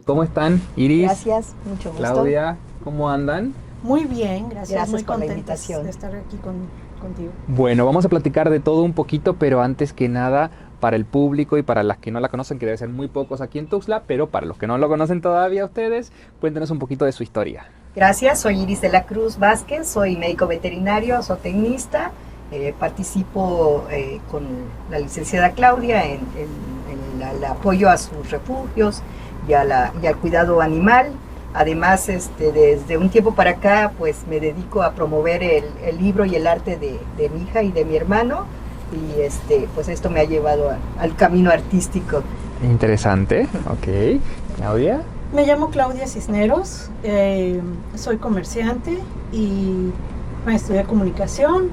¿Cómo están, Iris? Gracias, mucho gusto. Claudia, ¿cómo andan? Muy bien, gracias. Gracias Muy por la contentas invitación. de estar aquí contigo. Bueno, vamos a platicar de todo un poquito, pero antes que nada, para el público y para las que no la conocen, que debe ser muy pocos aquí en Tuxtla, pero para los que no lo conocen todavía ustedes, cuéntenos un poquito de su historia. Gracias, soy Iris de la Cruz Vázquez, soy médico veterinario, zootecnista, participo con la licenciada Claudia en el apoyo a sus refugios y al cuidado animal. Además, desde un tiempo para acá, pues me dedico a promover el libro y el arte de mi hija y de mi hermano, y pues esto me ha llevado al camino artístico. Interesante, ok. Claudia. Me llamo Claudia Cisneros, soy comerciante y estudié comunicación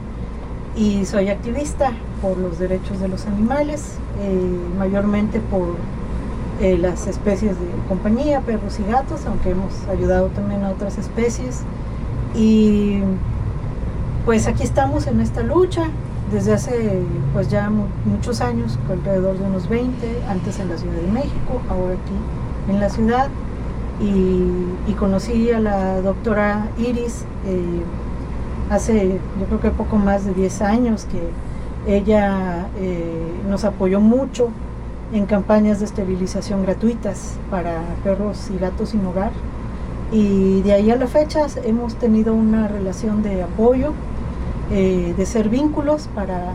y soy activista por los derechos de los animales, mayormente por las especies de compañía, perros y gatos, aunque hemos ayudado también a otras especies. Y pues aquí estamos en esta lucha desde hace pues ya muchos años, alrededor de unos 20, antes en la Ciudad de México, ahora aquí en la ciudad. Y conocí a la doctora Iris hace yo creo que poco más de 10 años, que ella nos apoyó mucho en campañas de esterilización gratuitas para perros y gatos sin hogar, y de ahí a la fecha hemos tenido una relación de apoyo, de ser vínculos para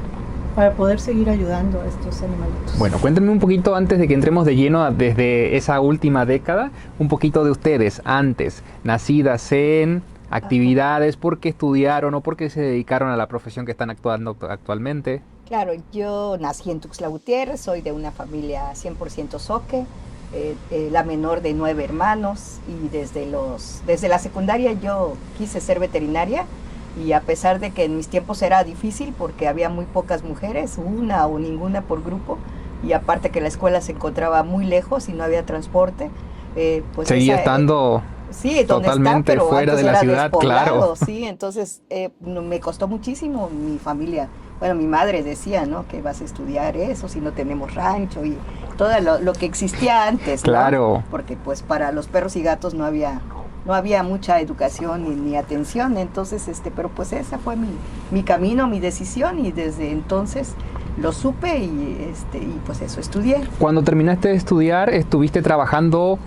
poder seguir ayudando a estos animalitos. Bueno, cuéntenme un poquito antes de que entremos de lleno desde esa última década, un poquito de ustedes antes, nacidas en actividades, por qué estudiaron o por qué se dedicaron a la profesión que están actuando actualmente. Claro, yo nací en Tuxtla Gutiérrez, soy de una familia 100% zoque, la menor de 9 hermanos, y desde la secundaria yo quise ser veterinaria, y a pesar de que en mis tiempos era difícil porque había muy pocas mujeres, una o ninguna por grupo, y aparte que la escuela se encontraba muy lejos y no había transporte, pues seguía estando sí, donde totalmente está, pero fuera de la ciudad, claro. Sí, entonces me costó muchísimo. Mi familia, bueno, mi madre decía, ¿no?, que vas a estudiar eso si no tenemos rancho y todo lo que existía antes, ¿no? Claro. Porque pues para los perros y gatos no había mucha educación ni atención, entonces, pero pues esa fue mi camino, mi decisión, y desde entonces lo supe y pues eso estudié. Cuando terminaste de estudiar, ¿estuviste trabajando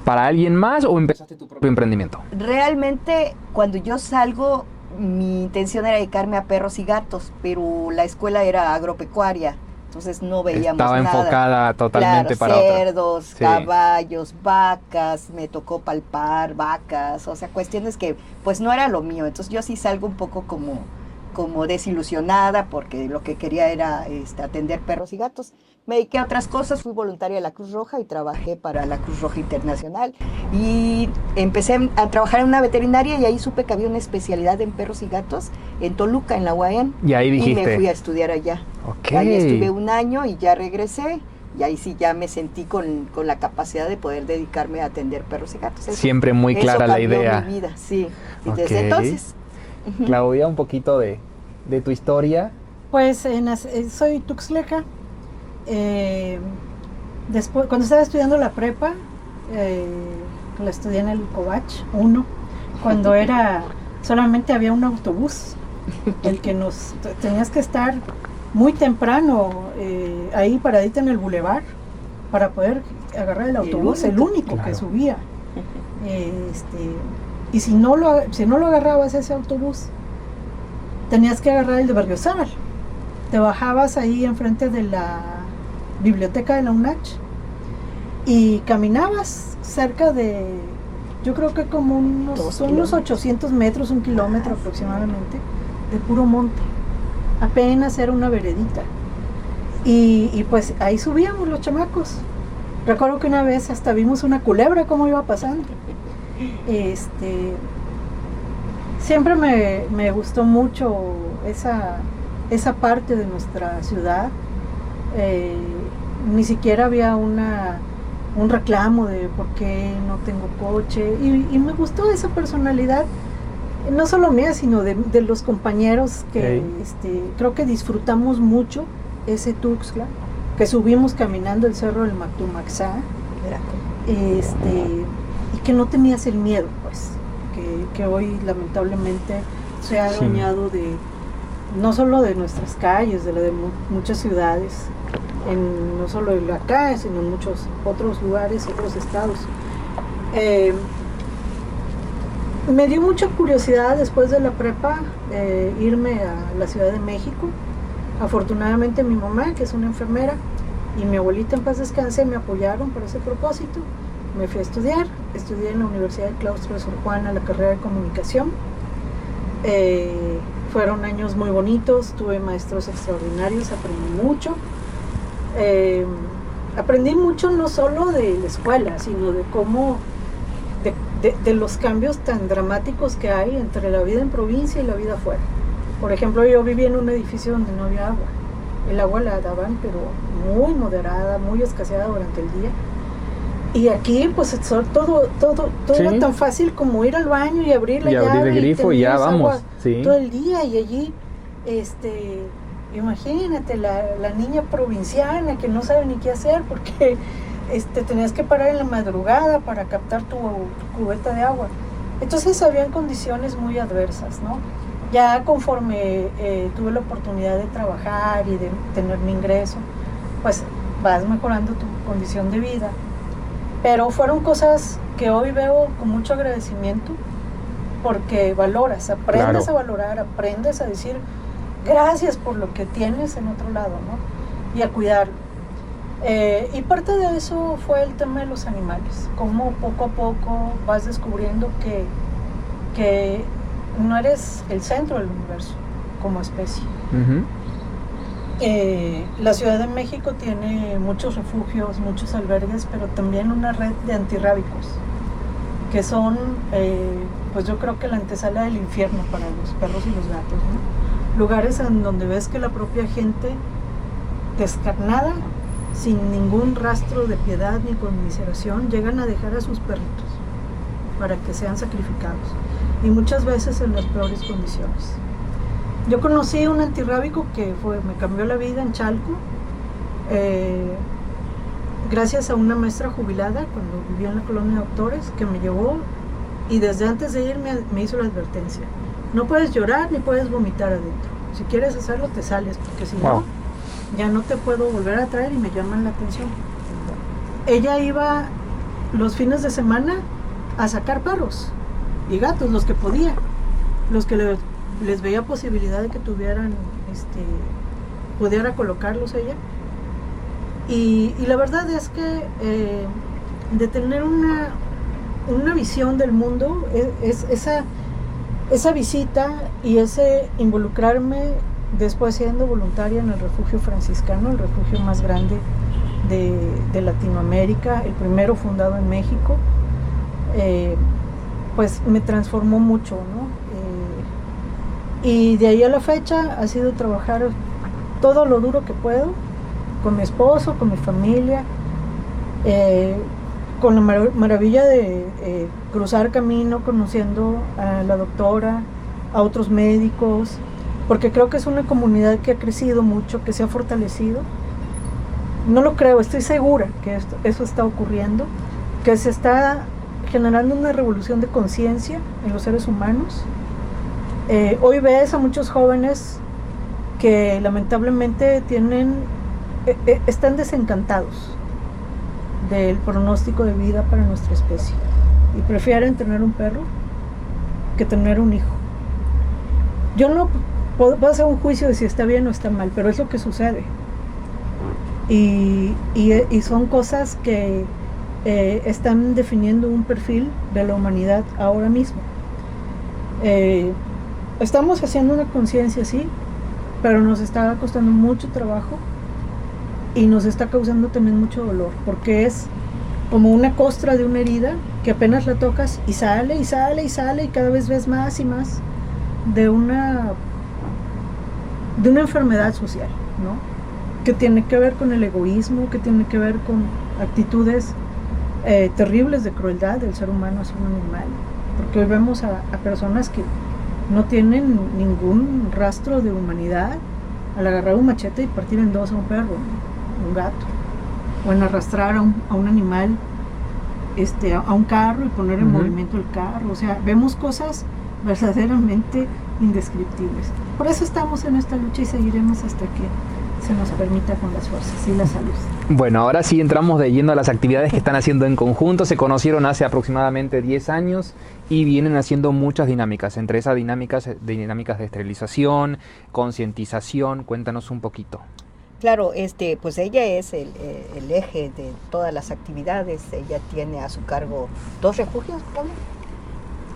para alguien más o empezaste tu propio emprendimiento? Realmente, cuando yo salgo, mi intención era dedicarme a perros y gatos, pero la escuela era agropecuaria, entonces no veíamos Estaba nada. enfocada totalmente, claro, para cerdos, sí, caballos, vacas, me tocó palpar vacas, o sea, cuestiones que pues no era lo mío. Entonces yo sí salgo un poco como desilusionada, porque lo que quería era atender perros y gatos. Me dediqué a otras cosas, fui voluntaria de la Cruz Roja y trabajé para la Cruz Roja Internacional, y empecé a trabajar en una veterinaria, y ahí supe que había una especialidad en perros y gatos en Toluca, en la UAM, y ahí dijiste, y me fui a estudiar allá. Okay. Ahí estuve un año y ya regresé, y ahí sí ya me sentí con la capacidad de poder dedicarme a atender perros y gatos. Siempre muy clara la idea. Mi vida, sí, y Okay. desde entonces. Claudia, un poquito de tu historia. Pues soy tuxtleca. Después, cuando estaba estudiando la prepa, la estudié en el Covach 1, cuando solamente había un autobús, el que tenías que estar muy temprano ahí paradita en el bulevar para poder agarrar el autobús, el único claro, que subía. Y si no lo agarrabas ese autobús, tenías que agarrar el de Berriozábal. Te bajabas ahí enfrente de la biblioteca de la UNACH y caminabas cerca de, yo creo que como unos 800 metros, 1 kilómetro aproximadamente, de puro monte. Apenas era una veredita. Y pues ahí subíamos los chamacos. Recuerdo que una vez hasta vimos una culebra cómo iba pasando. Siempre me gustó mucho esa parte de nuestra ciudad. Ni siquiera había un reclamo de por qué no tengo coche, y me gustó esa personalidad, no solo mía, sino de los compañeros que creo que disfrutamos mucho ese Tuxtla, que subimos caminando el cerro del Mactumaxá, y que no tenías el miedo, pues, que hoy lamentablemente se ha adueñado de, no solo de nuestras calles, de la de muchas ciudades, no solo en acá, sino en muchos otros lugares, otros estados. Me dio mucha curiosidad después de la prepa irme a la Ciudad de México. Afortunadamente mi mamá, que es una enfermera, y mi abuelita en paz descanse, me apoyaron para ese propósito. Me fui a estudiar, estudié en la Universidad del Claustro de Sor Juana la carrera de comunicación. Fueron años muy bonitos, tuve maestros extraordinarios, aprendí mucho. Aprendí mucho no solo de la escuela, sino de cómo, de los cambios tan dramáticos que hay entre la vida en provincia y la vida afuera. Por ejemplo, yo vivía en un edificio donde no había agua. El agua la daban, pero muy moderada, muy escaseada durante el día. Y aquí, pues, todo Sí. era tan fácil como ir al baño y abrir la llave. abrir el grifo y ya tenías vamos. agua Sí. todo el día. Y allí, imagínate, la niña provinciana que no sabe ni qué hacer porque tenías que parar en la madrugada para captar tu cubeta de agua. Entonces habían condiciones muy adversas, ¿no? Ya conforme tuve la oportunidad de trabajar y de tener mi ingreso, pues vas mejorando tu condición de vida. Pero fueron cosas que hoy veo con mucho agradecimiento porque valoras, aprendes Claro. a valorar, aprendes a decir gracias por lo que tienes en otro lado, ¿no? Y a cuidarlo. Y parte de eso fue el tema de los animales, cómo poco a poco vas descubriendo que no eres el centro del universo como especie. Ujú. La Ciudad de México tiene muchos refugios, muchos albergues, pero también una red de antirrábicos, que son, pues yo creo que la antesala del infierno para los perros y los gatos, ¿no? Lugares en donde ves que la propia gente descarnada, sin ningún rastro de piedad ni conmiseración, llegan a dejar a sus perritos para que sean sacrificados, y muchas veces en las peores condiciones. Yo conocí un antirrábico que me cambió la vida en Chalco, gracias a una maestra jubilada cuando vivía en la colonia Doctores, que me llevó y desde antes de ir me hizo la advertencia: no puedes llorar ni puedes vomitar adentro, si quieres hacerlo te sales, porque si Wow. no, ya no te puedo volver a traer y me llaman la atención. Ella iba los fines de semana a sacar perros y gatos, los que podía, los que les veía posibilidad de que tuvieran, pudiera colocarlos ella. Y la verdad es que de tener una visión del mundo, es esa visita y ese involucrarme después siendo voluntaria en el refugio franciscano, el refugio más grande de Latinoamérica, el primero fundado en México, pues me transformó mucho, ¿no? Y de ahí a la fecha ha sido trabajar todo lo duro que puedo con mi esposo, con mi familia, con la maravilla de cruzar camino conociendo a la doctora, a otros médicos, porque creo que es una comunidad que ha crecido mucho, que se ha fortalecido. No lo creo, estoy segura que eso está ocurriendo, que se está generando una revolución de conciencia en los seres humanos. Hoy ves a muchos jóvenes que lamentablemente están desencantados del pronóstico de vida para nuestra especie y prefieren tener un perro que tener un hijo. Yo no puedo hacer un juicio de si está bien o está mal, pero es lo que sucede. Y son cosas que están definiendo un perfil de la humanidad ahora mismo. Estamos haciendo una conciencia, sí, pero nos está costando mucho trabajo y nos está causando también mucho dolor, porque es como una costra de una herida que apenas la tocas y sale y sale y sale, y cada vez ves más y más de una enfermedad social, ¿no? Que tiene que ver con el egoísmo, que tiene que ver con actitudes terribles de crueldad del ser humano hacia un animal, porque hoy vemos a personas que no tienen ningún rastro de humanidad al agarrar un machete y partir en dos a un perro, un gato, o en arrastrar a un animal a un carro y poner en movimiento el carro. O sea, vemos cosas verdaderamente indescriptibles. Por eso estamos en esta lucha y seguiremos hasta que se nos permita con las fuerzas y la salud. Bueno, ahora sí entramos de lleno a las actividades que están haciendo en conjunto. Se conocieron hace aproximadamente 10 años y vienen haciendo muchas dinámicas. Entre esas dinámicas de esterilización, concientización, cuéntanos un poquito. Claro, pues ella es el eje de todas las actividades. Ella tiene a su cargo 2 refugios, ¿no?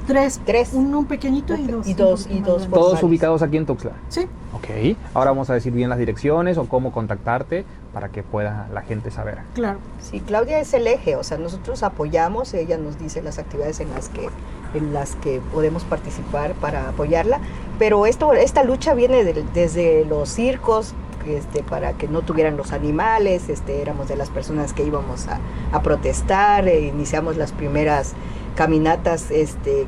Tres. Uno pequeñito y dos. Y dos Todos formales. ubicados aquí en Tuxtla. Sí. Ok, ahora vamos a decir bien las direcciones o cómo contactarte para que pueda la gente saber. Claro. Sí, Claudia es el eje, o sea, nosotros apoyamos, ella nos dice las actividades en las que podemos participar para apoyarla, pero esta lucha viene desde los circos, para que no tuvieran los animales, éramos de las personas que íbamos a protestar, iniciamos las primeras caminatas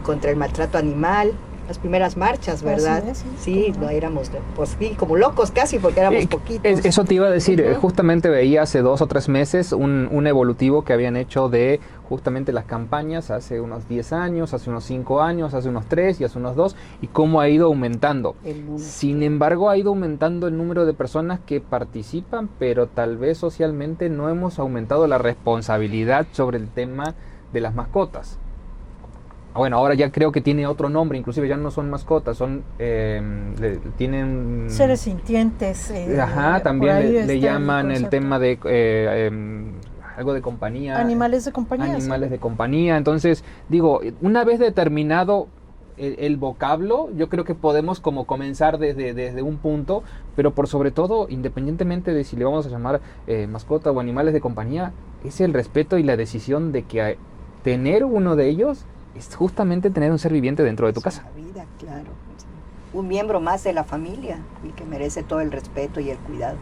contra el maltrato animal, las primeras marchas, ¿verdad? Sí, no éramos, pues sí, como locos casi, porque éramos poquitos. Eso te iba a decir, justamente veía hace 2 o 3 meses un evolutivo que habían hecho de justamente las campañas hace unos 10 años, hace unos 5 años, hace unos 3 y hace unos 2, y cómo ha ido aumentando. Sin embargo, ha ido aumentando el número de personas que participan, pero tal vez socialmente no hemos aumentado la responsabilidad sobre el tema de las mascotas. Bueno, ahora ya creo que tiene otro nombre, inclusive ya no son mascotas, son tienen seres sintientes. También le llaman el tema de algo de compañía. Animales de compañía. Animales de compañía. Entonces, digo, una vez determinado el vocablo, yo creo que podemos como comenzar desde un punto, pero por sobre todo, independientemente de si le vamos a llamar mascota o animales de compañía, es el respeto y la decisión de que tener uno de ellos es justamente tener un ser viviente dentro de tu casa. La vida, claro. Un miembro más de la familia y que merece todo el respeto y el cuidado.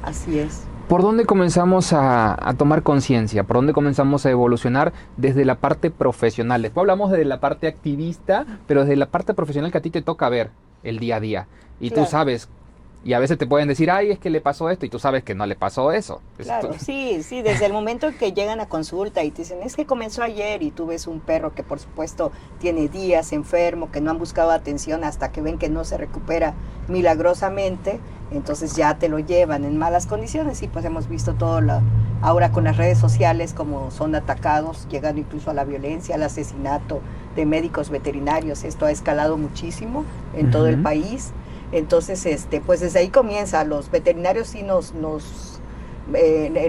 Así es. ¿Por dónde comenzamos a tomar conciencia? ¿Por dónde comenzamos a evolucionar desde la parte profesional? Después hablamos de la parte activista, pero desde la parte profesional que a ti te toca ver el día a día. Y claro, tú sabes, y a veces te pueden decir, ay, es que le pasó esto, y tú sabes que no le pasó eso. Claro, sí, desde el momento en que llegan a consulta y te dicen, es que comenzó ayer, y tú ves un perro que por supuesto tiene días enfermo, que no han buscado atención hasta que ven que no se recupera milagrosamente, entonces ya te lo llevan en malas condiciones, y pues hemos visto todo ahora con las redes sociales como son atacados, llegando incluso a la violencia, al asesinato de médicos veterinarios. Esto ha escalado muchísimo en todo el país. Entonces, pues desde ahí comienza. Los veterinarios sí en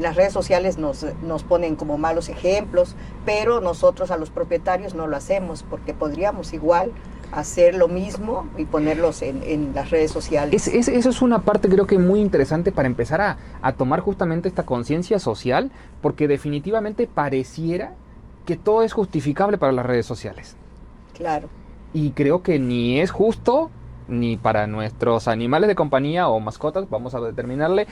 las redes sociales nos ponen como malos ejemplos, pero nosotros a los propietarios no lo hacemos, porque podríamos igual hacer lo mismo y ponerlos en las redes sociales. Eso es una parte creo que muy interesante para empezar a tomar justamente esta conciencia social, porque definitivamente pareciera que todo es justificable para las redes sociales. Claro. Y creo que ni es justo ni para nuestros animales de compañía o mascotas, vamos a determinarle,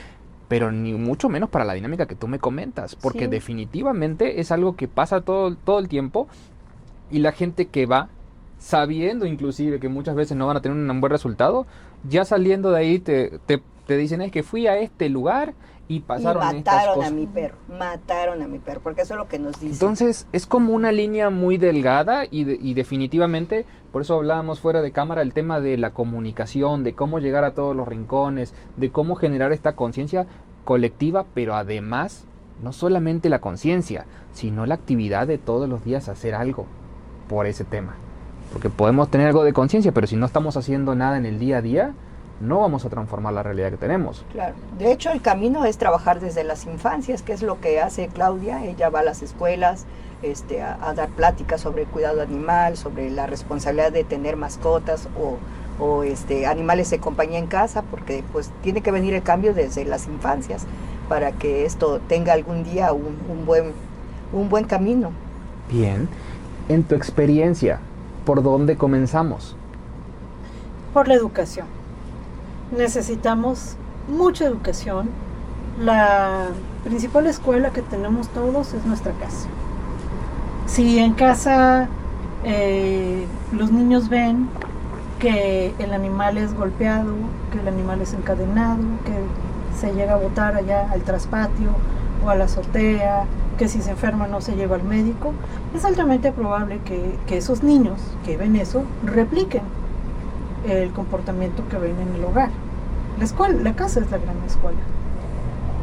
pero ni mucho menos para la dinámica que tú me comentas, porque sí, definitivamente es algo que pasa todo el tiempo, y la gente que va sabiendo inclusive que muchas veces no van a tener un buen resultado, ya saliendo de ahí te dicen, es que fui a este lugar y pasaron estas cosas. Mataron a mi perro, porque eso es lo que nos dicen. Entonces es como una línea muy delgada y definitivamente, por eso hablábamos fuera de cámara, el tema de la comunicación, de cómo llegar a todos los rincones, de cómo generar esta conciencia colectiva, pero además no solamente la conciencia, sino la actividad de todos los días hacer algo por ese tema. Porque podemos tener algo de conciencia, pero si no estamos haciendo nada en el día a día, no vamos a transformar la realidad que tenemos. Claro. De hecho, el camino es trabajar desde las infancias, que es lo que hace Claudia. Ella va a las escuelas a dar pláticas sobre el cuidado animal, sobre la responsabilidad de tener mascotas o animales de compañía en casa, porque pues tiene que venir el cambio desde las infancias para que esto tenga algún día un buen camino. Bien. En tu experiencia, ¿por dónde comenzamos? Por la educación. Necesitamos mucha educación. La principal escuela que tenemos todos es nuestra casa. Si en casa los niños ven que el animal es golpeado, que el animal es encadenado, que se llega a botar allá al traspatio o a la azotea, que si se enferma no se lleva al médico, es altamente probable que esos niños que ven eso repliquen el comportamiento que ven en el hogar. La casa es la gran escuela.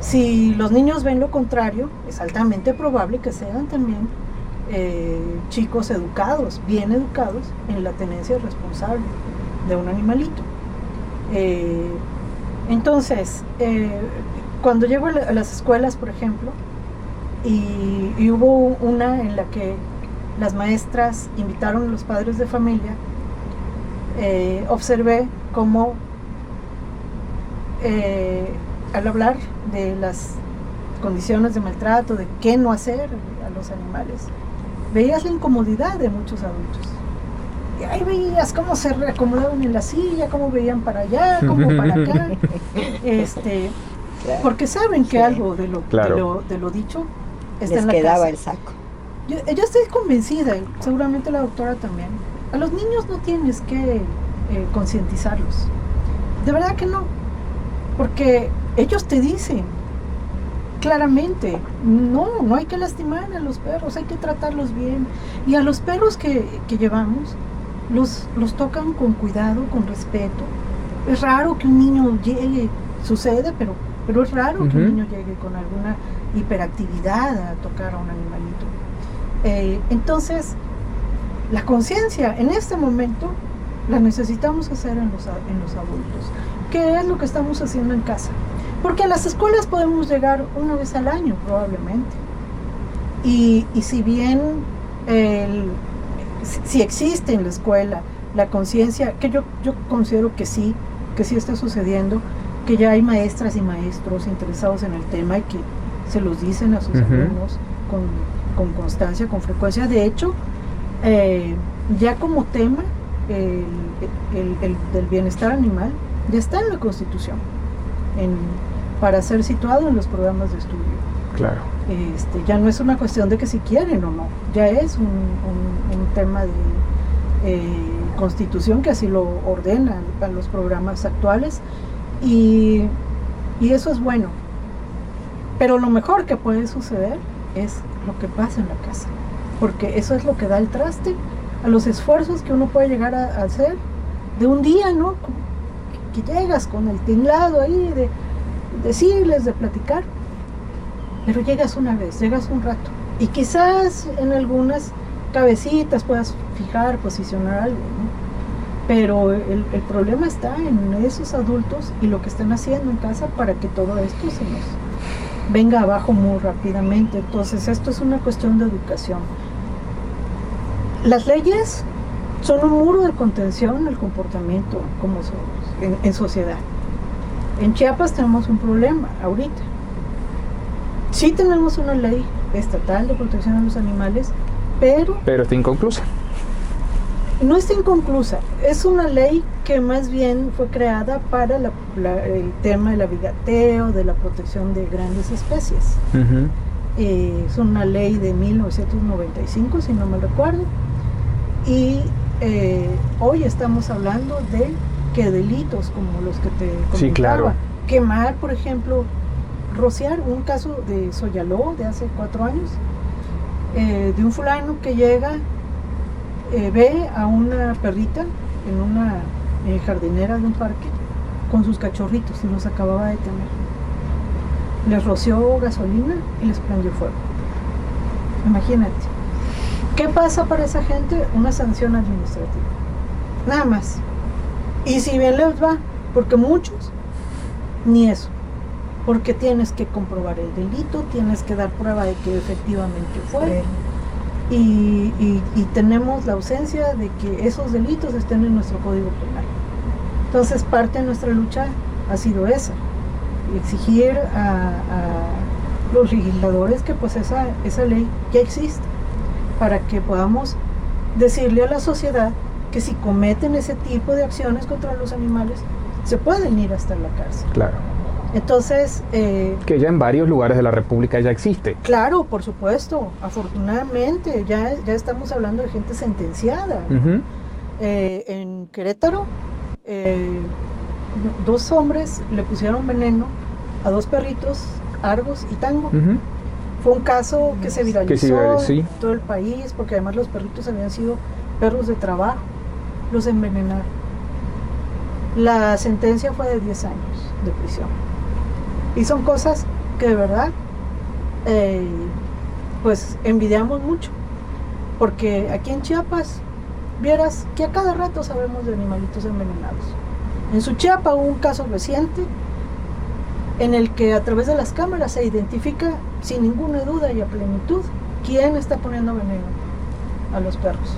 Si los niños ven lo contrario, es altamente probable que sean también chicos educados, bien educados en la tenencia responsable de un animalito. Entonces, cuando llego a las escuelas, por ejemplo, y hubo una en la que las maestras invitaron a los padres de familia, observé cómo al hablar de las condiciones de maltrato, de qué no hacer a los animales, veías la incomodidad de muchos adultos. Y ahí veías cómo se reacomodaban en la silla, cómo veían para allá, cómo para acá, porque saben que algo de lo dicho está en la casa. Les quedaba el saco. Yo estoy convencida, y seguramente la doctora también, a los niños no tienes que concientizarlos. De verdad que no. Porque ellos te dicen claramente, no hay que lastimar a los perros, hay que tratarlos bien. Y a los perros que llevamos, los tocan con cuidado, con respeto. Es raro que un niño llegue, sucede, pero es raro que un niño llegue con alguna hiperactividad a tocar a un animalito. Entonces, la conciencia en este momento la necesitamos hacer en los adultos. ¿Qué es lo que estamos haciendo en casa? Porque a las escuelas podemos llegar una vez al año probablemente. Y si bien si existe en la escuela la conciencia, que yo considero que sí está sucediendo, que ya hay maestras y maestros interesados en el tema y que se los dicen a sus alumnos con constancia, con frecuencia. De hecho, ya como tema del bienestar animal ya está en la Constitución para ser situado en los programas de estudio. Claro. Ya no es una cuestión de que si quieren o no, ya es un tema de Constitución que así lo ordena a los programas actuales, y eso es bueno. Pero lo mejor que puede suceder es lo que pasa en la casa, porque eso es lo que da el traste a los esfuerzos que uno puede llegar a hacer de un día, ¿no? Que llegas con el tinglado ahí de decirles, de platicar, pero llegas una vez, llegas un rato, y quizás en algunas cabecitas puedas fijar, posicionar algo, ¿no? Pero el problema está en esos adultos y lo que están haciendo en casa para que todo esto se nos venga abajo muy rápidamente. Entonces esto es una cuestión de educación. Las leyes son un muro de contención al comportamiento como somos en sociedad. En Chiapas tenemos un problema ahorita. Sí tenemos una ley estatal de protección a los animales, pero está inconclusa. No está inconclusa. Es una ley que más bien fue creada para el tema del abigateo, de la protección de grandes especies. Es una ley de 1995, si no me recuerdo. Y hoy estamos hablando de que delitos como los que te comentaba, sí, claro. Quemar, por ejemplo, rociar, un caso de Soyaló de hace 4 años, de un fulano que llega, ve a una perrita en una jardinera de un parque con sus cachorritos y los acababa de tener. Les roció gasolina y les prendió fuego. Imagínate. ¿Qué pasa para esa gente? Una sanción administrativa. Nada más. Y si bien les va, porque muchos, ni eso. Porque tienes que comprobar el delito, tienes que dar prueba de que efectivamente fue. Y tenemos la ausencia de que esos delitos estén en nuestro Código Penal. Entonces parte de nuestra lucha ha sido esa, exigir a los legisladores que pues esa ley ya existe, para que podamos decirle a la sociedad que si cometen ese tipo de acciones contra los animales se pueden ir hasta la cárcel. Claro. Entonces... que ya en varios lugares de la República ya existe. Claro, por supuesto. Afortunadamente, ya estamos hablando de gente sentenciada. En Querétaro, 2 hombres le pusieron veneno a 2 perritos, Argos y Tango. Fue un caso que se viralizó sí. en todo el país, porque además los perritos habían sido perros de trabajo, los envenenaron. La sentencia fue de 10 años de prisión. Y son cosas que de verdad, pues envidiamos mucho, porque aquí en Chiapas, vieras que a cada rato sabemos de animalitos envenenados. En Suchiapa hubo un caso reciente en el que a través de las cámaras se identifica sin ninguna duda y a plenitud quién está poniendo veneno a los perros.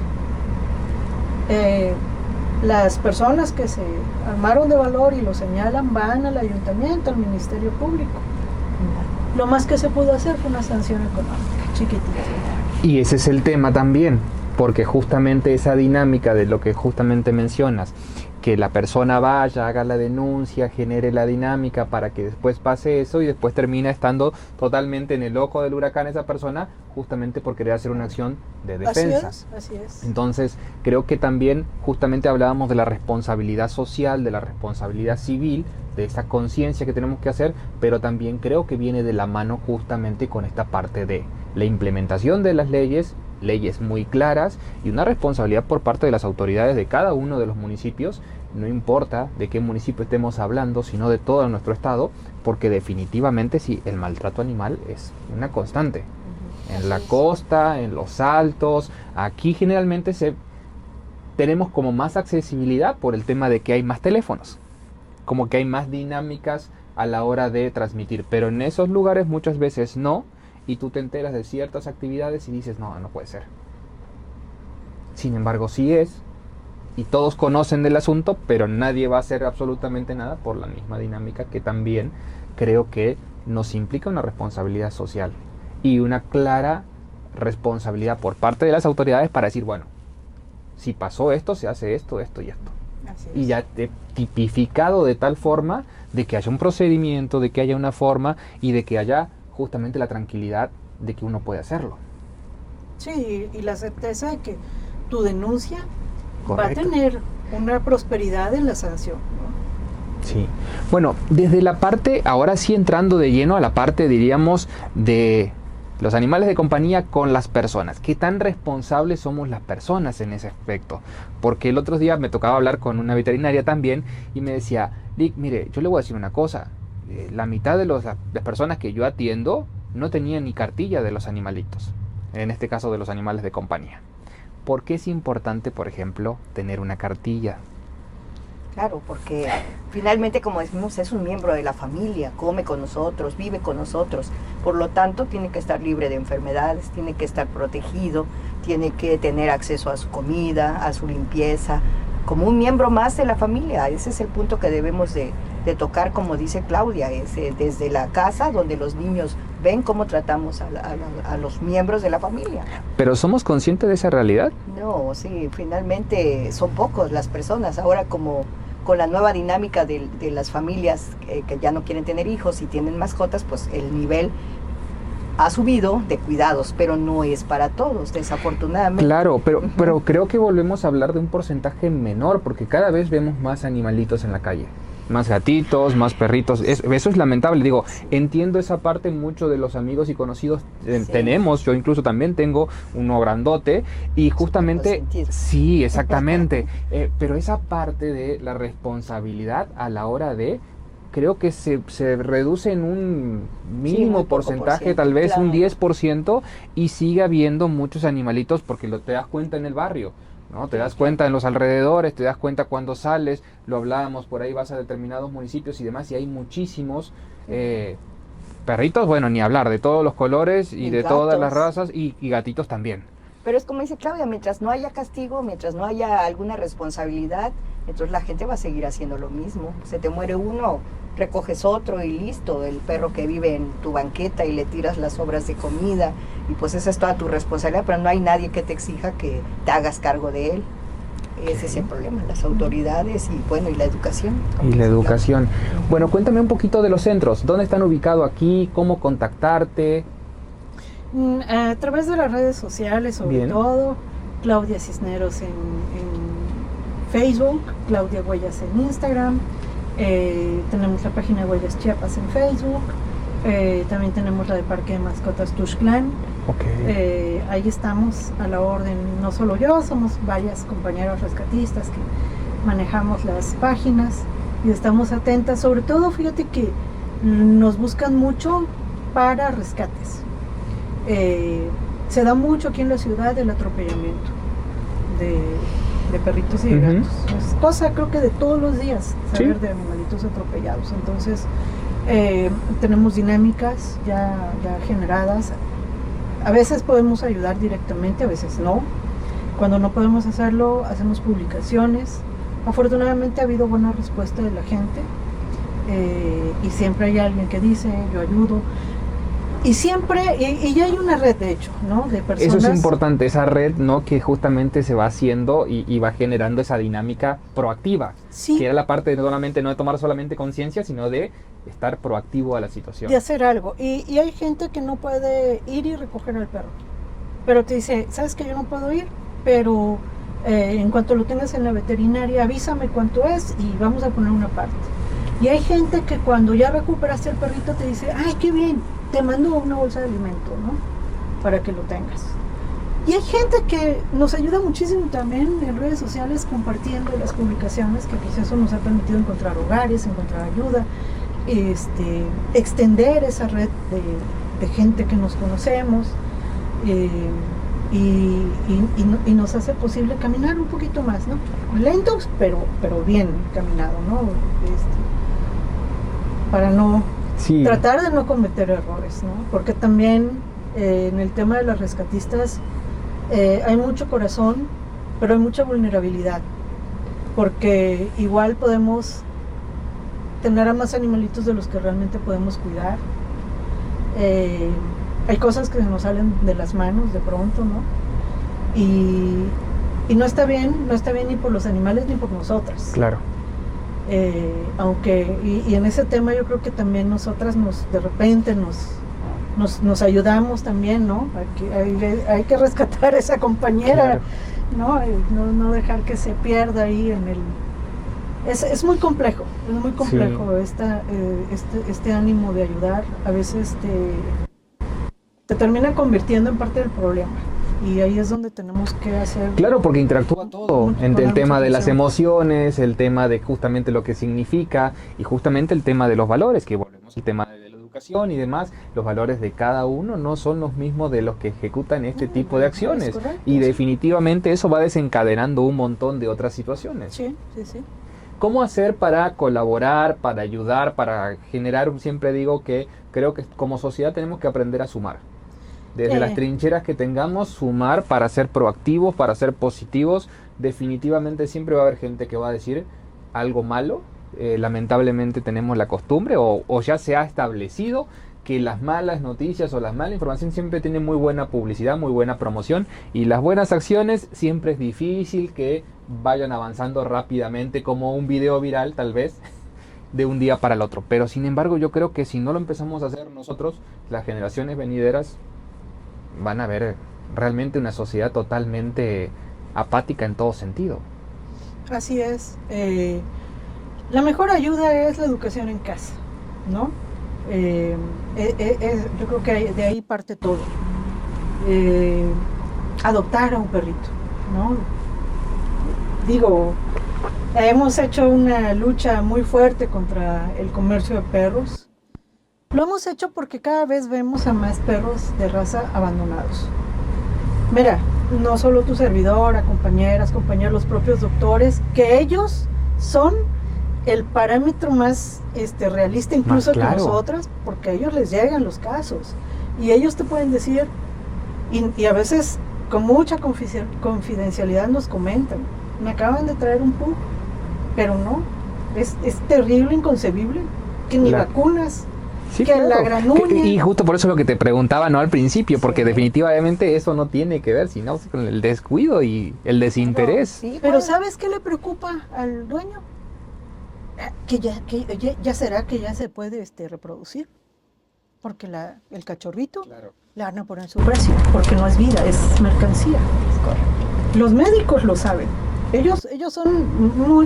Las personas que se armaron de valor y lo señalan van al ayuntamiento, al Ministerio Público. Lo más que se pudo hacer fue una sanción económica, chiquitita. Y ese es el tema también, porque justamente esa dinámica de lo que justamente mencionas, que la persona vaya, haga la denuncia, genere la dinámica para que después pase eso y después termina estando totalmente en el ojo del huracán esa persona, justamente por querer hacer una acción de defensa. Así es. Entonces, creo que también justamente hablábamos de la responsabilidad social, de la responsabilidad civil, de esa conciencia que tenemos que hacer, pero también creo que viene de la mano justamente con esta parte de la implementación de las leyes muy claras y una responsabilidad por parte de las autoridades de cada uno de los municipios, no importa de qué municipio estemos hablando, sino de todo nuestro estado, porque definitivamente sí, el maltrato animal es una constante. En la costa, en los altos, aquí generalmente tenemos como más accesibilidad por el tema de que hay más teléfonos, como que hay más dinámicas a la hora de transmitir, pero en esos lugares muchas veces no, y tú te enteras de ciertas actividades y dices, no puede ser. Sin embargo, sí es, y todos conocen del asunto, pero nadie va a hacer absolutamente nada por la misma dinámica que también creo que nos implica una responsabilidad social y una clara responsabilidad por parte de las autoridades para decir, bueno, si pasó esto, se hace esto, esto y esto. Y ya tipificado de tal forma de que haya un procedimiento, de que haya una forma y de que haya justamente la tranquilidad de que uno puede hacerlo. Sí, y la certeza de que tu denuncia Correcto. va a tener una prosperidad en la sanción, ¿no? Sí. Bueno, desde la parte, ahora sí entrando de lleno a la parte, diríamos, de los animales de compañía con las personas. ¿Qué tan responsables somos las personas en ese aspecto? Porque el otro día me tocaba hablar con una veterinaria también y me decía, Lick, mire, yo le voy a decir una cosa. La mitad de las personas que yo atiendo no tenían ni cartilla de los animalitos. En este caso de los animales de compañía. ¿Por qué es importante, por ejemplo, tener una cartilla? Claro, porque finalmente, como decimos, es un miembro de la familia, come con nosotros, vive con nosotros. Por lo tanto, tiene que estar libre de enfermedades, tiene que estar protegido, tiene que tener acceso a su comida, a su limpieza, como un miembro más de la familia. Ese es el punto que debemos de tocar, como dice Claudia, desde la casa donde los niños ven cómo tratamos a los miembros de la familia. ¿Pero somos conscientes de esa realidad? No, sí, finalmente son pocos las personas. Ahora, como con la nueva dinámica de las familias que ya no quieren tener hijos y tienen mascotas, pues el nivel ha subido de cuidados, pero no es para todos, desafortunadamente. Claro, pero creo que volvemos a hablar de un porcentaje menor, porque cada vez vemos más animalitos en la calle. Más gatitos, más perritos, eso es lamentable. Digo, entiendo esa parte, mucho de los amigos y conocidos tenemos, yo incluso también tengo uno grandote, y justamente, sí, exactamente, pero esa parte de la responsabilidad a la hora de, creo que se reduce en un mínimo porcentaje, tal vez claro. Un 10%, y sigue habiendo muchos animalitos, porque te das cuenta en el barrio, ¿no? Te das cuenta en los alrededores, te das cuenta cuando sales, lo hablábamos, por ahí vas a determinados municipios y demás, y hay muchísimos perritos, bueno, ni hablar, de todos los colores y de gatos. Todas las razas, y gatitos también. Pero es como dice Claudia, mientras no haya castigo, mientras no haya alguna responsabilidad, entonces la gente va a seguir haciendo lo mismo. Se te muere uno, recoges otro y listo, el perro que vive en tu banqueta y le tiras las sobras de comida, y pues esa es toda tu responsabilidad, pero no hay nadie que te exija que te hagas cargo de él. Ese es el problema, las autoridades y bueno, y la educación. Y la educación. Bueno, cuéntame un poquito de los centros, ¿dónde están ubicados aquí? ¿Cómo contactarte? A través de las redes sociales, sobre todo, Claudia Cisneros en Facebook, Claudia Huellas en Instagram, tenemos la página de Huellas Chiapas en Facebook, También tenemos la de Parque de Mascotas Tuxtlan. Ok. Ahí estamos a la orden, no solo yo, somos varias compañeras rescatistas que manejamos las páginas y estamos atentas. Sobre todo, fíjate que nos buscan mucho para rescates. Se da mucho aquí en la ciudad el atropellamiento de perritos y de gatos. Es cosa, creo que de todos los días saber de animalitos atropellados. Entonces, tenemos dinámicas ya generadas. A veces podemos ayudar directamente, a veces no. Cuando no podemos hacerlo, hacemos publicaciones. Afortunadamente ha habido buena respuesta de la gente, y siempre hay alguien que dice, yo ayudo. Y siempre, y ya hay una red, de hecho, ¿no? De personas. Eso es importante, esa red, ¿no? Que justamente se va haciendo y va generando esa dinámica proactiva. Sí. Que era la parte de solamente no de tomar solamente conciencia, sino de estar proactivo a la situación. De hacer algo. Y hay gente que no puede ir y recoger al perro. Pero te dice, ¿sabes que yo no puedo ir? Pero en cuanto lo tengas en la veterinaria, avísame cuánto es y vamos a poner una parte. Y hay gente que cuando ya recuperaste el perrito te dice, ay, qué bien, te mando una bolsa de alimento, ¿no? Para que lo tengas. Y hay gente que nos ayuda muchísimo también en redes sociales compartiendo las publicaciones, que pues eso nos ha permitido encontrar hogares, encontrar ayuda, extender esa red de gente que nos conocemos, y nos hace posible caminar un poquito más, ¿no? Lentos, pero bien caminado, ¿no? Para no tratar de no cometer errores, ¿no? Porque también en el tema de las rescatistas hay mucho corazón, pero hay mucha vulnerabilidad, porque igual podemos tener a más animalitos de los que realmente podemos cuidar. Hay cosas que se nos salen de las manos de pronto, ¿no? Y no está bien ni por los animales ni por nosotras. Claro. Aunque, y en ese tema yo creo que también nosotras de repente nos ayudamos también, ¿no? Hay que rescatar a esa compañera, claro. ¿No? No dejar que se pierda ahí en el... Es muy complejo, este ánimo de ayudar. A veces te termina convirtiendo en parte del problema. Y ahí es donde tenemos que hacer... Claro, porque interactúa todo, entre el tema de las emociones, el tema de justamente lo que significa y justamente el tema de los valores, que volvemos al tema de la educación y demás. Los valores de cada uno no son los mismos de los que ejecutan este tipo de acciones. Correcto, y definitivamente eso va desencadenando un montón de otras situaciones. Sí. ¿Cómo hacer para colaborar, para ayudar, para generar? Siempre digo que creo que como sociedad tenemos que aprender a sumar. Desde las trincheras que tengamos, sumar para ser proactivos, para ser positivos. Definitivamente siempre va a haber gente que va a decir algo malo. Lamentablemente tenemos la costumbre o ya se ha establecido que las malas noticias o las malas información siempre tienen muy buena publicidad, muy buena promoción, y las buenas acciones siempre es difícil que vayan avanzando rápidamente como un video viral tal vez de un día para el otro. Pero sin embargo yo creo que si no lo empezamos a hacer nosotros, las generaciones venideras van a ver realmente una sociedad totalmente apática en todo sentido. Así es. La mejor ayuda es la educación en casa, ¿no? Yo creo que de ahí parte todo. Adoptar a un perrito, ¿no? Digo, hemos hecho una lucha muy fuerte contra el comercio de perros. Lo hemos hecho porque cada vez vemos a más perros de raza abandonados. Mira, no solo tu servidora, compañeros, los propios doctores, que ellos son el parámetro más realista incluso que nosotras, porque a ellos les llegan los casos y ellos te pueden decir, y a veces con mucha confidencialidad nos comentan, me acaban de traer un pug, pero no, es terrible, inconcebible, que ni vacunas. Sí, que claro. La granuña. Y justo por eso lo que te preguntaba, ¿no? Al principio, porque definitivamente eso no tiene que ver, sino con el descuido y el desinterés. Pero ¿sabes qué le preocupa al dueño? Que ya será que ya se puede reproducir, porque el cachorrito le van a poner su precio, porque no es vida, es mercancía. Los médicos lo saben, ellos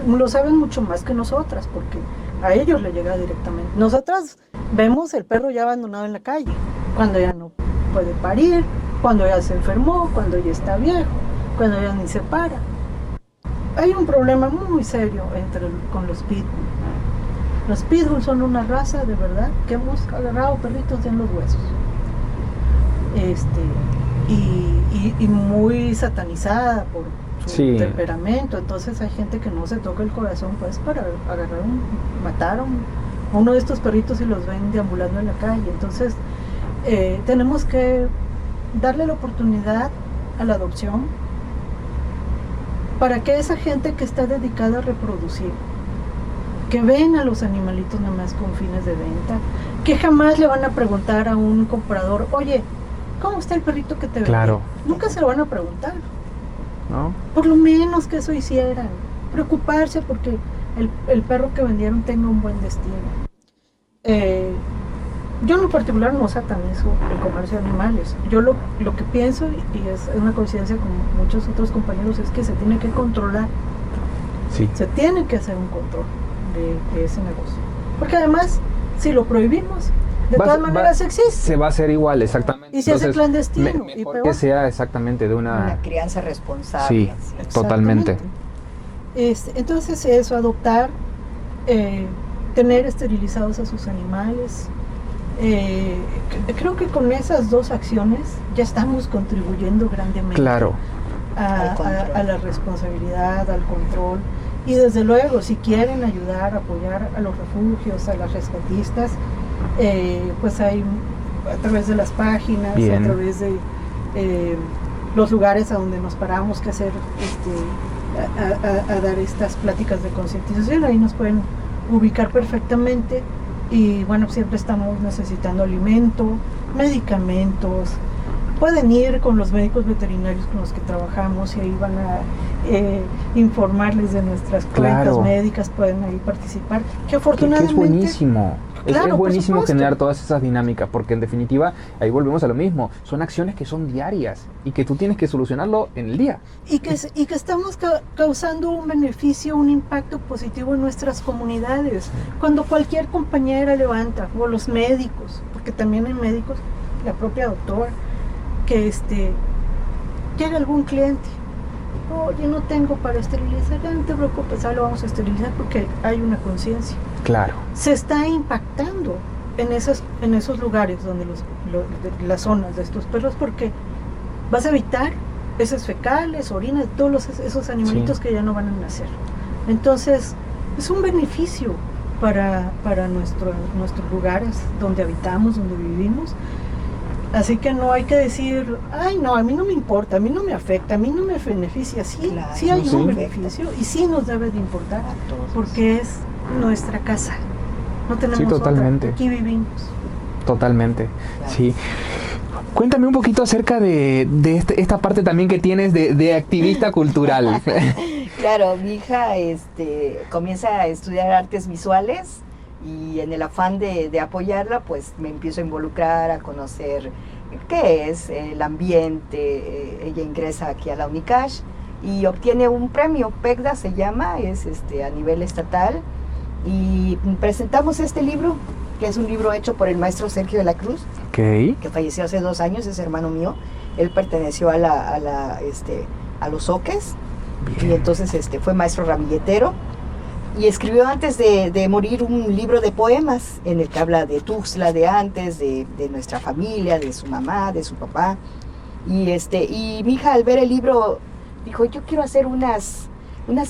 lo saben mucho más que nosotras, porque a ellos le llega directamente. Nosotras vemos el perro ya abandonado en la calle, cuando ya no puede parir, cuando ya se enfermó, cuando ya está viejo, cuando ya ni se para. Hay un problema muy serio con los pitbull. Los pitbull son una raza de verdad que hemos agarrado perritos en los huesos. Y muy satanizada por su temperamento. Entonces hay gente que no se toca el corazón pues para matar a uno de estos perritos y los ven deambulando en la calle. Entonces tenemos que darle la oportunidad a la adopción para que esa gente que está dedicada a reproducir, que ven a los animalitos nada más con fines de venta, que jamás le van a preguntar a un comprador, oye, ¿cómo está el perrito que te vendí? Claro. Nunca se lo van a preguntar. ¿No? Por lo menos que eso hicieran. Preocuparse porque el perro que vendieron tenga un buen destino. Yo en lo particular no satanizo el comercio de animales. Yo lo que pienso, y es una coincidencia con muchos otros compañeros, es que se tiene que controlar. Sí. Se tiene que hacer un control de ese negocio. Porque además, si lo prohibimos, de todas maneras existe. Se va a hacer igual, exactamente. Y se hace clandestino. Mejor y peor. que sea exactamente de una crianza responsable. Sí, totalmente. Entonces eso, adoptar, tener esterilizados a sus animales. Creo que con esas dos acciones ya estamos contribuyendo grandemente. Claro. A la responsabilidad, al control. Y desde luego, si quieren ayudar, apoyar a los refugios, a las rescatistas, pues hay a través de las páginas, Bien. a través de los lugares a donde nos paramos que hacer, a dar estas pláticas de concientización. Ahí nos pueden ubicar perfectamente. Y bueno, siempre estamos necesitando alimento, medicamentos. Pueden ir con los médicos veterinarios con los que trabajamos y ahí van a informarles de nuestras cuentas médicas, pueden ahí participar. Que afortunadamente... Que es buenísimo. Claro, es buenísimo por generar todas esas dinámicas, porque en definitiva, ahí volvemos a lo mismo, son acciones que son diarias y que tú tienes que solucionarlo en el día. Y que estamos causando un beneficio, un impacto positivo en nuestras comunidades. Cuando cualquier compañera levanta, o los médicos, porque también hay médicos, la propia doctora, que llega algún cliente, oye, no tengo para esterilizar, ya no te preocupes, ya lo vamos a esterilizar porque hay una conciencia. Claro. Se está impactando en esos lugares donde las zonas de estos perros, porque vas a evitar heces fecales, orina de todos esos animalitos que ya no van a nacer. Entonces, es un beneficio para nuestros lugares donde habitamos, donde vivimos. Así que no hay que decir, ay no, a mí no me importa, a mí no me afecta, a mí no me beneficia. Sí, claro, sí hay un beneficio y sí nos debe de importar, porque es nuestra casa. No tenemos totalmente. otra, aquí vivimos. Totalmente, claro. Sí. Cuéntame un poquito acerca de esta parte también que tienes de activista cultural. Claro, mi hija comienza a estudiar artes visuales y en el afán de apoyarla, pues me empiezo a involucrar, a conocer qué es el ambiente. Ella ingresa aquí a la Unicash y obtiene un premio, PECDA se llama, es a nivel estatal, y presentamos este libro, que es un libro hecho por el maestro Sergio de la Cruz, que falleció hace 2 años, es hermano mío. Él perteneció a los Oques. Bien. Y entonces fue maestro ramilletero y escribió antes de morir un libro de poemas en el que habla de Tuxtla, de antes, de nuestra familia, de su mamá, de su papá. Y mi hija, al ver el libro, dijo, yo quiero hacer unas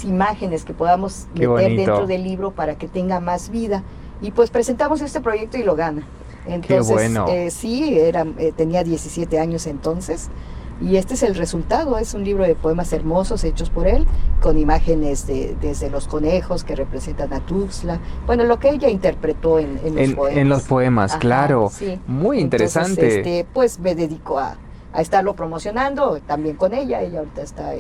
imágenes que podamos meter dentro del libro para que tenga más vida. Y pues presentamos este proyecto y lo gana. Entonces, qué bueno. Sí, tenía 17 años entonces. Y este es el resultado, es un libro de poemas hermosos hechos por él, con imágenes desde los conejos que representan a Tuxtla, bueno, lo que ella interpretó en los poemas. En los poemas, ajá, claro, sí. Muy interesante. Entonces, pues me dedico a estarlo promocionando también con ella ahorita está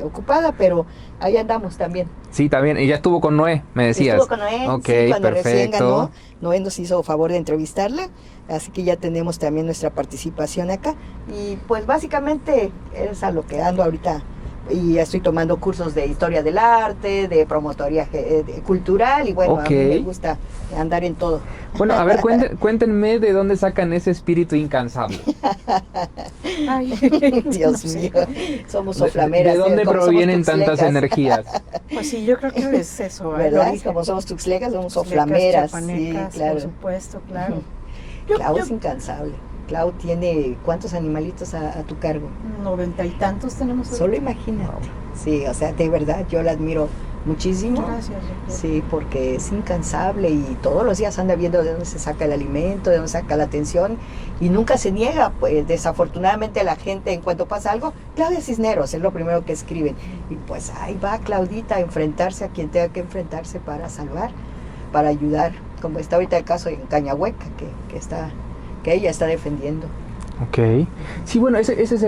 ocupada, pero ahí andamos también. Sí, también, ella estuvo con Noé, me decías. Estuvo con Noé, okay, sí, cuando perfecto. Recién ganó, Noé nos hizo favor de entrevistarla, así que ya tenemos también nuestra participación acá, y pues básicamente es a lo que ando ahorita y estoy tomando cursos de historia del arte, de promotoría cultural, y bueno, a mí me gusta andar en todo. Bueno, a ver, cuéntenme de dónde sacan ese espíritu incansable. Ay, Dios mío, somos soflameras. ¿De dónde provienen tantas energías? Pues sí, yo creo que es eso, ¿verdad? Como somos tuxtlecas, somos soflameras. Sí, claro. Por supuesto, claro. Clau es incansable. Clau tiene ¿cuántos animalitos a tu cargo? 90 y tantos tenemos. Solo imagínate. Wow. Sí, o sea, de verdad yo la admiro muchísimo. Gracias. Sí, porque es incansable y todos los días anda viendo de dónde se saca el alimento, de dónde saca la atención y nunca se niega. Pues desafortunadamente la gente, en cuanto pasa algo, Claudia Cisneros es lo primero que escriben. Y pues ahí va Claudita a enfrentarse a quien tenga que enfrentarse para salvar, para ayudar, como está ahorita el caso en Cañahueca, que ella está defendiendo. Ok. Sí, bueno,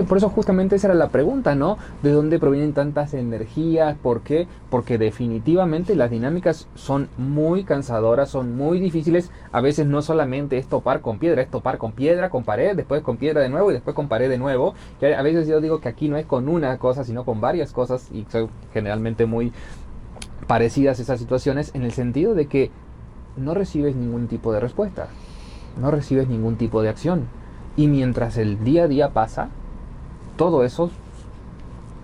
por eso justamente esa era la pregunta, ¿no? ¿De dónde provienen tantas energías? ¿Por qué? Porque definitivamente las dinámicas son muy cansadoras, son muy difíciles. A veces no solamente es topar con piedra, es topar con piedra, con pared, después con piedra de nuevo y después con pared de nuevo. Y a veces yo digo que aquí no es con una cosa, sino con varias cosas y son generalmente muy parecidas esas situaciones en el sentido de que no recibes ningún tipo de respuesta, no recibes ningún tipo de acción. Y mientras el día a día pasa, todo eso,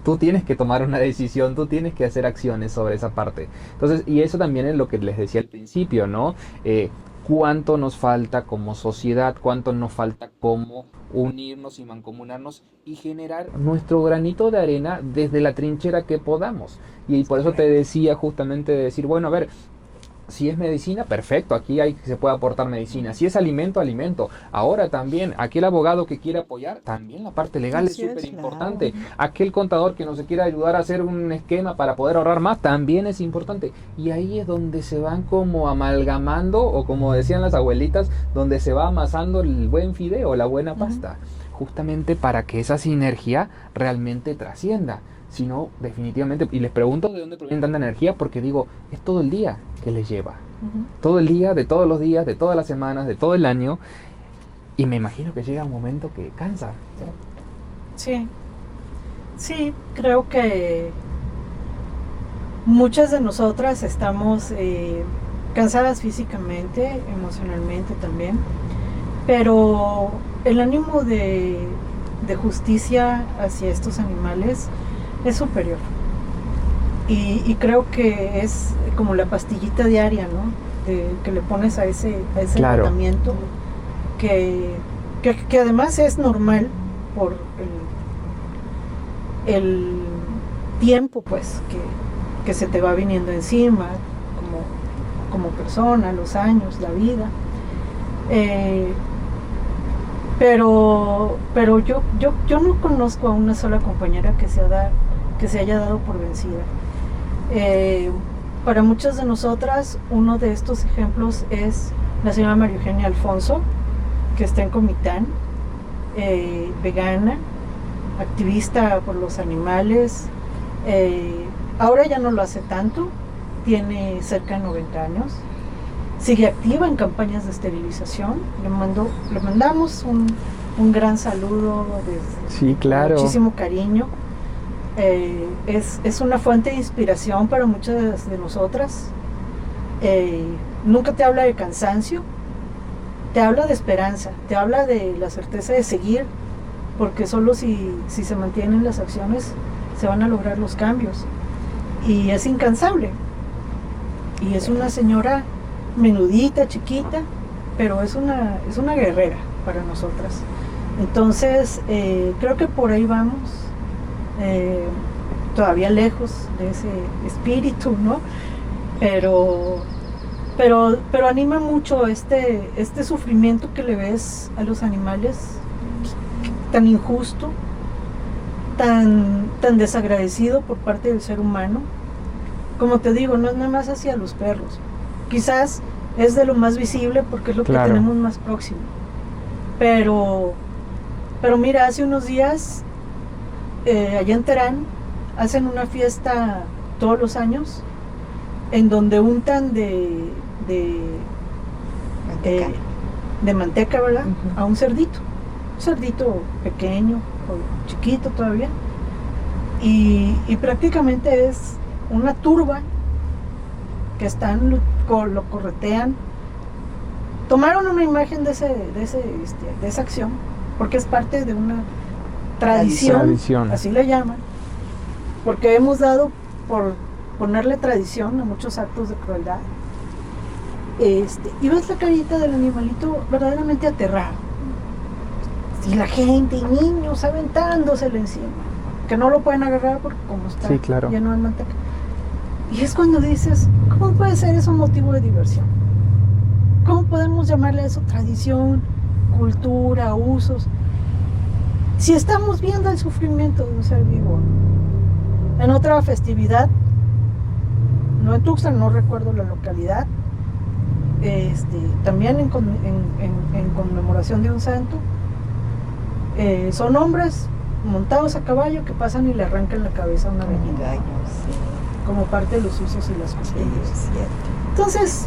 tú tienes que tomar una decisión, tú tienes que hacer acciones sobre esa parte. Entonces, y eso también es lo que les decía al principio, ¿no? Cuánto nos falta como sociedad, cuánto nos falta como unirnos y mancomunarnos y generar nuestro granito de arena desde la trinchera que podamos. Y por eso te decía justamente de decir, bueno, a ver, si es medicina, perfecto, aquí se puede aportar medicina. Si es alimento, alimento. Ahora también, aquel abogado que quiere apoyar, también la parte legal es súper importante. Claro. Aquel contador que nos quiera ayudar a hacer un esquema para poder ahorrar más, también es importante. Y ahí es donde se van como amalgamando, o como decían las abuelitas, donde se va amasando el buen fideo, la buena pasta. Justamente para que esa sinergia realmente trascienda. Si no, definitivamente, y les pregunto de dónde proviene tanta energía, porque digo, es todo el día que les lleva. Todo el día, de todos los días, de todas las semanas, de todo el año. Y me imagino que llega un momento que cansa. Sí, creo que muchas de nosotras estamos cansadas físicamente, emocionalmente también, pero el ánimo de justicia hacia estos animales es superior y creo que es como la pastillita diaria, ¿no? Que le pones a ese claro. Tratamiento que además es normal por el tiempo pues que se te va viniendo encima como persona, los años, la vida, pero yo no conozco a una sola compañera que se haya dado por vencida. Para muchas de nosotras, uno de estos ejemplos es la señora María Eugenia Alfonso, que está en Comitán, vegana, activista por los animales. Ahora ya no lo hace tanto, tiene cerca de 90 años, sigue activa en campañas de esterilización. Le mandamos un gran saludo sí, claro. Muchísimo cariño. Es una fuente de inspiración para muchas de nosotras. Nunca te habla de cansancio, te habla de esperanza, te habla de la certeza de seguir, porque solo si se mantienen las acciones se van a lograr los cambios. Y es incansable. Y es una señora menudita, chiquita, pero es una guerrera para nosotras. Entonces, creo que por ahí vamos. Todavía lejos de ese espíritu, ¿no? Pero anima mucho este sufrimiento que le ves a los animales, tan injusto, tan desagradecido por parte del ser humano. Como te digo, no es nada más hacia los perros, quizás es de lo más visible porque es lo claro. Que tenemos más próximo, pero mira, hace unos días allá en Terán hacen una fiesta todos los años en donde untan de manteca, ¿verdad? A un cerdito pequeño o chiquito todavía, y prácticamente es una turba que lo corretean. Tomaron una imagen de esa acción, porque es parte de una tradición, así le llaman, porque hemos dado por ponerle tradición a muchos actos de crueldad. Y ves la carita del animalito verdaderamente aterrado. Y la gente y niños aventándosele encima, que no lo pueden agarrar porque como está lleno de manteca. Y es cuando dices, ¿cómo puede ser eso un motivo de diversión? ¿Cómo podemos llamarle a eso tradición, cultura, usos? Si estamos viendo el sufrimiento de un ser vivo. En otra festividad, no en Tuxtla, no recuerdo la localidad, también en conmemoración de un santo, son hombres montados a caballo que pasan y le arrancan la cabeza a una gallina, como parte de los usos y las costumbres. Sí, entonces,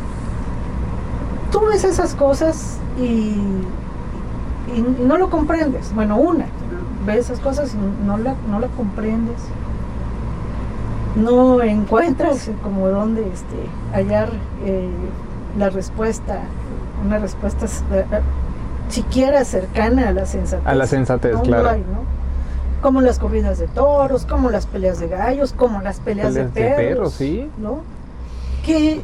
tú ves esas cosas y no lo comprendes. Bueno, ves esas cosas y no la comprendes. No encuentras como dónde hallar la respuesta, una respuesta siquiera cercana a la sensatez. A la sensatez, no, claro. No hay, ¿no? Como las corridas de toros, como las peleas de gallos, como las peleas de perros, ¿sí? ¿no? Que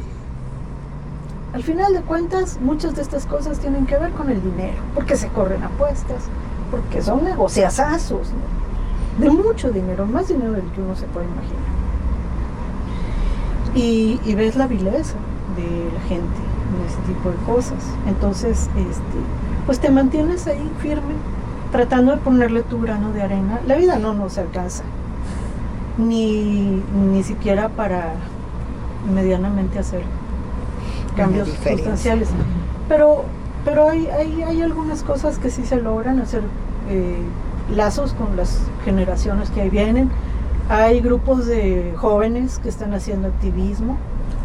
al final de cuentas muchas de estas cosas tienen que ver con el dinero, porque se corren apuestas, porque son negociazazos, ¿no? De mucho dinero, más dinero del que uno se puede imaginar. Y ves la vileza de la gente en este tipo de cosas. Entonces, pues te mantienes ahí firme, tratando de ponerle tu grano de arena. La vida no nos alcanza, ni siquiera para medianamente hacer cambios sustanciales. Pero hay algunas cosas que sí se logran hacer, lazos con las generaciones que ahí vienen. Hay grupos de jóvenes que están haciendo activismo.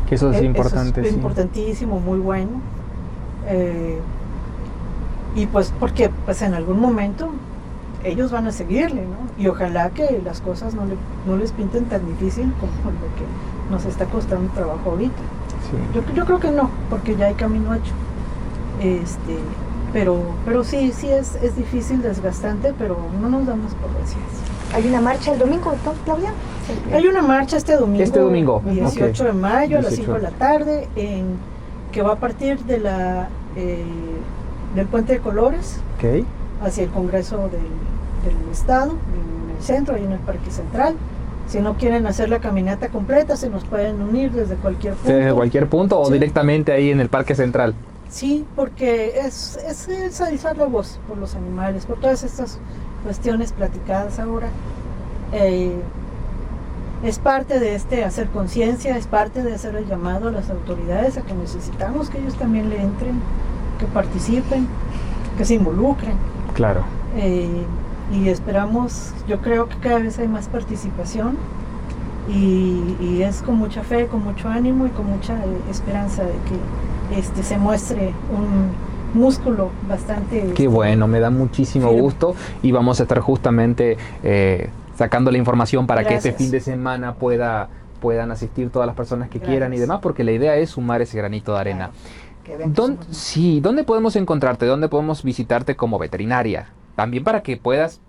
Que eso es importante. Eso es importantísimo, muy bueno. Y pues porque pues en algún momento ellos van a seguirle, ¿no? Y ojalá que las cosas no les pinten tan difícil como lo que nos está costando trabajo ahorita. Sí. Yo creo que no, porque ya hay camino hecho. Pero sí es difícil, desgastante, pero no nos damos por vencidos. ¿Hay una marcha el domingo, ¿no, Claudia? Hay una marcha este domingo 18 de mayo a las 5 de la tarde, que va a partir de del Puente de Colores, hacia el Congreso del Estado, en el centro, ahí en el Parque Central. Si no quieren hacer la caminata completa, se nos pueden unir desde cualquier punto. ¿Desde cualquier punto o directamente ahí en el Parque Central? Sí, porque es alzar la voz por los animales, por todas estas cuestiones platicadas ahora. Es parte de hacer conciencia, es parte de hacer el llamado a las autoridades a que necesitamos que ellos también le entren, que participen, que se involucren. Claro. Y esperamos, yo creo que cada vez hay más participación y es con mucha fe, con mucho ánimo y con mucha esperanza de que se muestre un músculo bastante... Qué bueno, me da muchísimo firme. gusto y vamos a estar justamente sacando la información para que este fin de semana puedan asistir todas las personas que quieran y demás, porque la idea es sumar ese granito de arena. ¿Dónde podemos encontrarte? ¿Dónde podemos visitarte como veterinaria? También para que puedas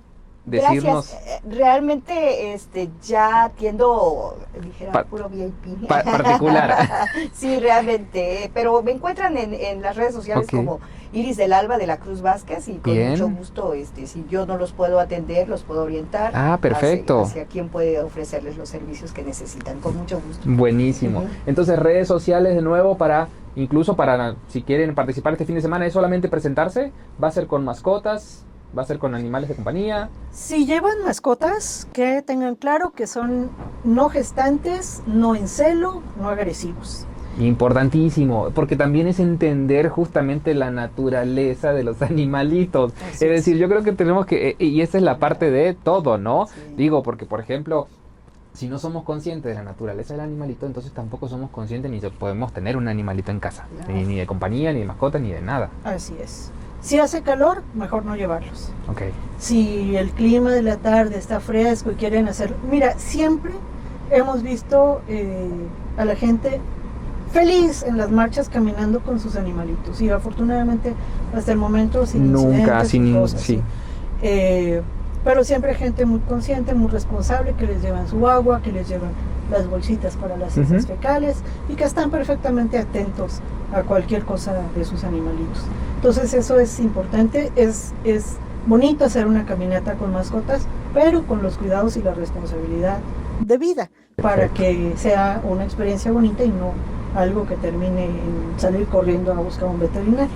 decirnos... Gracias. Realmente ya atiendo, dijera, puro VIP. Particular. Sí, realmente. Pero me encuentran en las redes sociales como Iris del Alba de la Cruz Vázquez y con mucho gusto, si yo no los puedo atender, los puedo orientar. Ah, perfecto. Hacia quien puede ofrecerles los servicios que necesitan, con mucho gusto. Buenísimo. Entonces, redes sociales de nuevo incluso para, si quieren participar este fin de semana, ¿es solamente presentarse? ¿Va a ser con mascotas? ¿Va a ser con animales de compañía? Si llevan mascotas, que tengan claro que son no gestantes, no en celo, no agresivos. Importantísimo, porque también es entender justamente la naturaleza de los animalitos. Es decir, yo creo que tenemos que, y esa es la parte de todo, ¿no? Sí. Digo, porque por ejemplo, si no somos conscientes de la naturaleza del animalito, entonces tampoco somos conscientes ni podemos tener un animalito en casa, ni de compañía, ni de mascota, ni de nada. Así es. Si hace calor, mejor no llevarlos. Ok. Si el clima de la tarde está fresco y quieren hacerlo, mira, siempre hemos visto a la gente feliz en las marchas caminando con sus animalitos, y afortunadamente hasta el momento sin Nunca, incidentes, sin, cosas, sí. pero siempre hay gente muy consciente, muy responsable, que les llevan su agua, que les llevan las bolsitas para las heces fecales, y que están perfectamente atentos a cualquier cosa de sus animalitos. Entonces eso es importante, es bonito hacer una caminata con mascotas, pero con los cuidados y la responsabilidad de vida, para que sea una experiencia bonita y no algo que termine en salir corriendo a buscar un veterinario.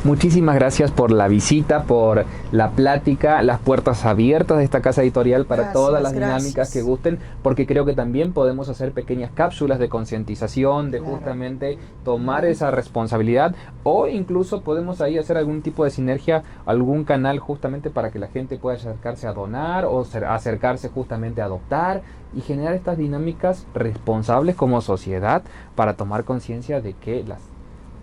Muchísimas gracias por la visita, por la plática, las puertas abiertas de esta casa editorial para Gracias, todas las gracias. dinámicas que gusten, porque creo que también podemos hacer pequeñas cápsulas de concientización, de Claro. justamente tomar esa responsabilidad, o incluso podemos ahí hacer algún tipo de sinergia, algún canal justamente para que la gente pueda acercarse a donar o acercarse justamente a adoptar y generar estas dinámicas responsables como sociedad para tomar conciencia de que las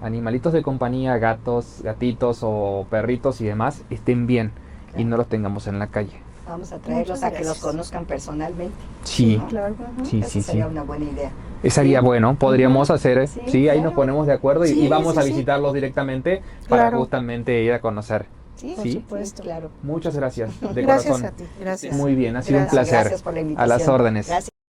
animalitos de compañía, gatos, gatitos o perritos y demás estén bien y Claro. no los tengamos en la calle. Vamos a traerlos Muchas a que los gracias. conozcan personalmente. Sí, ¿no? Claro. sí, Esa sí, sí. sería una buena idea. Sería Sí. bueno, podríamos hacer, Sí, sí, ahí claro. nos ponemos de acuerdo y, Sí, y vamos sí, a sí. visitarlos directamente para Claro. justamente ir a conocer. Sí, Por Sí. supuesto. claro. Muchas gracias, de Gracias corazón. a ti, gracias. Muy bien, ha sido un Gracias. placer. Gracias por la A invitación. las órdenes. Gracias.